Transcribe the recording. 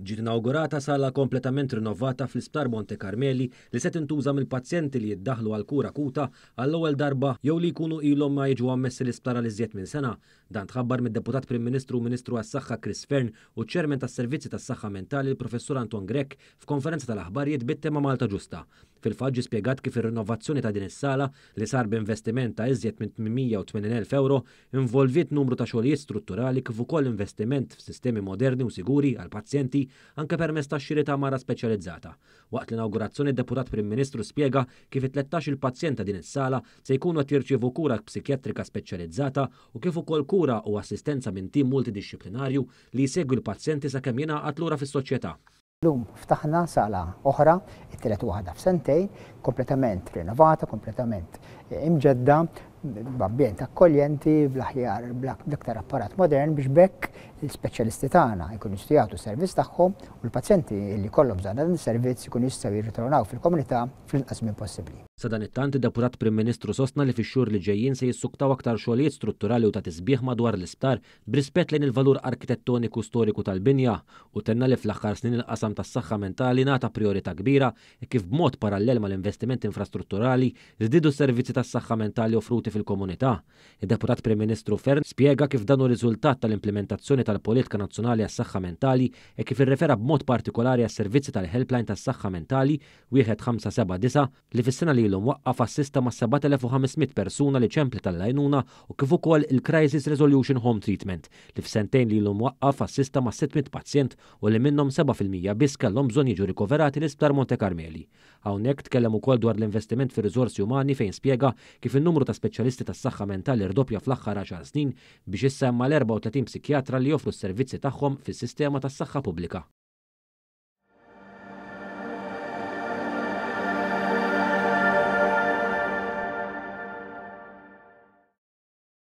Ġiet inaugurata sala kompletament rinnovata fl-Isptar Monte Carmeli li se tintuża mill-pazjenti li jiddaħlu għal kura akuta għall-ewwel darba jew li jkunu ilhom ma jiġu ammessi l-isptar għal iżjed minn sena. Dan tħabbar mid-Deputat Prim Ministru u Ministru għas-Saħħa Chris Fern u ċ-Ċermen tas-Servizzi tas-Saħħa Mentali l-Professur Anton Grech f'konferenza tal-aħbarijiet bit-tema Malta Ġusta. Fil-fatt ġie spjegat kif ir-rinnovazzjoni ta' din is-sala li sar b'investiment ta' iżjed minn 880,000 euro involvit numru ta' xogħlijiet strutturali kif ukoll investiment f'sistemi moderni u siguri għal pazjenti anke permezz tax-xiri ta' mara speċjalizzata. Waqt l-inaugurazzjoni d-Deputat Prim Ministru spjega kif 13 pazjent ta' din is-sala se jkunu qed jirċievu kura psikjatrika speċjalizzata u kif ukoll kura u assistenza minn tim multidixxiplinarju li jsegwi l-pazjenti sakemm jingħaqad lura fis-soċjetà. Llum ftaħna sala oħra, it-tielet waħda f'sentejn, kompletament rinnovata, kompletament imġedda, b'ambjent akkoljenti, bl-aħjar, bl-aktar apparat modern biex bekk il-speċjalisti tagħna jkunu jistgħu jagħtu servizz tagħhom u l-pazjenti li jkollhom bżonn dan is-servizz jkunu jistgħu jirritornaw fil-komunità fl-inqas minn possibbli. Sa dan it-tant id-Deputat Prim Ministru sostna li fix-xhur li ġejjin se jissuktaw aktar xogħlijiet strutturali u ta' tisbieħ madwar l-isptar b'rispett lejn il-valur arkitettoniku storiku tal-binja u tenna li fl-aħħar snin il-qasam tas-saħħa mentali nagħta priorità kbira e kif b'mod parallel mal-investimenti infrastrutturali żdiedu s-servizzi tas-saħħa mentali offruti fil-komunità. Id-Deputat Prim Ministru Fern spjega kif dan hu riżultat tal-implementazzjoni tal-Politika Nazzjonali għas-Saħħa Mentali e kif irrefera b'mod partikolari għas-servizzi tal-Helpline tas-Saħħa Mentali 1579 li fis-sena li waqqaf assista ma' 7,500 persuna li ċempli tal-għajnuna u kif ukoll il-Crisis Resolution Home Treatment li f'sentejn li waqqaf assista ma' 600 pazjent u li minnhom 7% biss kellhom bżonn jiġu rikoverati l-Isptar Monte Carmeli. Hawnhekk tkellem ukoll dwar l-investiment fir-riżorsi umani fejn spjega kif in-numru ta' speċjalisti tas-saħħa mentali rdoppja fl-aħħar 10 snin biex issa hemm l-34 psikjatra li joffru s-servizzi tagħhom fis-sistema tas-saħħa pubblika.